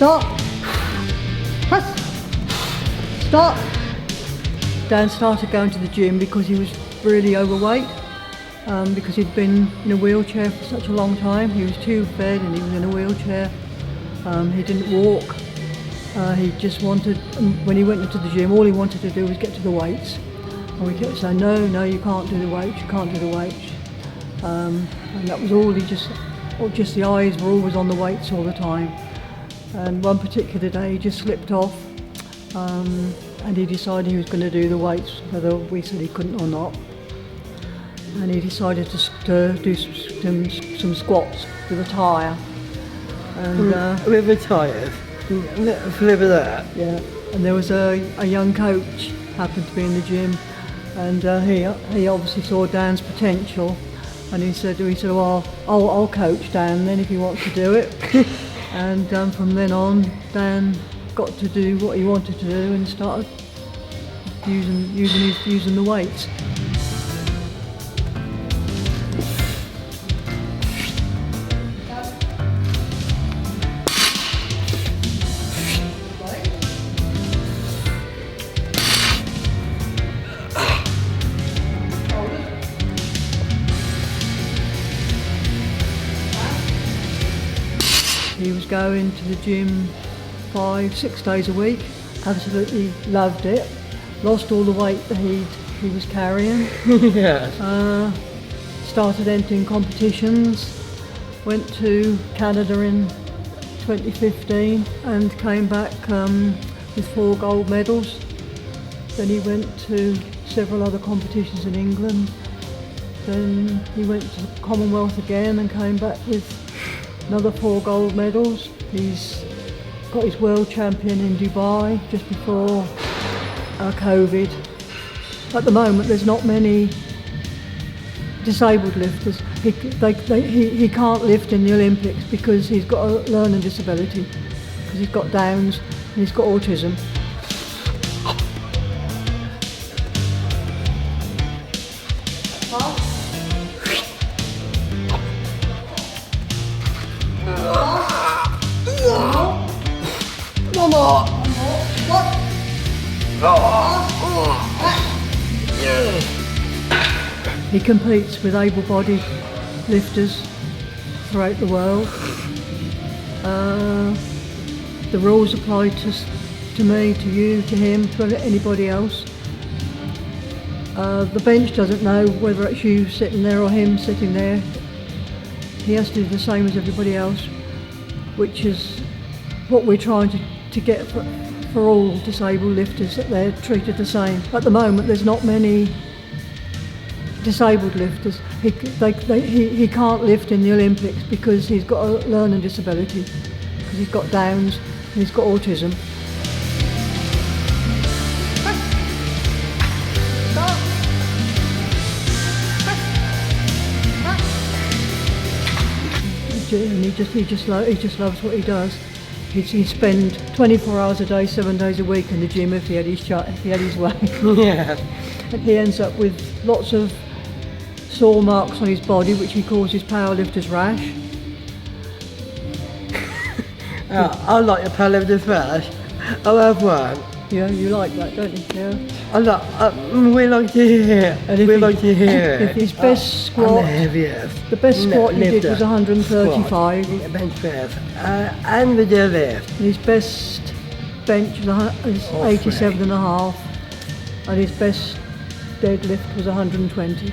Stop. Press. Stop. Dan started going to the gym because he was really overweight, because he'd been in a wheelchair for such a long time. He was tube fed and he was in a wheelchair. He didn't walk. He just wanted, when he went into the gym, all he wanted to do was get to the weights. And we kept saying, no, you can't do the weights, you can't do the weights. And that was all, just the eyes were always on the weights all the time. And one particular day he just slipped off, and he decided he was going to do the weights, whether we said he couldn't or not. And he decided to do some squats with a tyre. And with a tyre? Flip of that? Yeah. And there was a young coach happened to be in the gym, and he obviously saw Dan's potential, and he said, well, I'll coach Dan then if he wants to do it. And from then on, Dan got to do what he wanted to do and started using the weights. He was going to the gym 5-6 days a week, absolutely loved it, lost all the weight that he was carrying. Yes. Started entering competitions, went to Canada in 2015 and came back with 4 gold medals. Then he went to several other competitions in England. Then he went to the Commonwealth again and came back with another 4 gold medals. He's got his world champion in Dubai just before COVID. At the moment there's not many disabled lifters. He can't lift in the Olympics because he's got a learning disability, because he's got Downs and he's got autism. He competes with able-bodied lifters throughout the world. The rules apply to me, to you, to him, to anybody else. The bench doesn't know whether it's you sitting there or him sitting there. He has to do the same as everybody else, which is what we're trying to get for all disabled lifters, that they're treated the same. At the moment there's not many disabled lifters. He can't lift in the Olympics because he's got a learning disability, because he's got Downs and he's got autism. And he just loves what he does. He'd spend 24 hours a day, 7 days a week in the gym if he had his way. Yeah. And he ends up with lots of sore marks on his body, which he calls his powerlifter's rash. I like a powerlifter's rash. I have one. Yeah, you like that, don't you? Yeah. We like to hear. If his best squat, the best squat he did was 135. Squat, bench press, and the deadlift. And his best bench was 87.5, and his best deadlift was 120.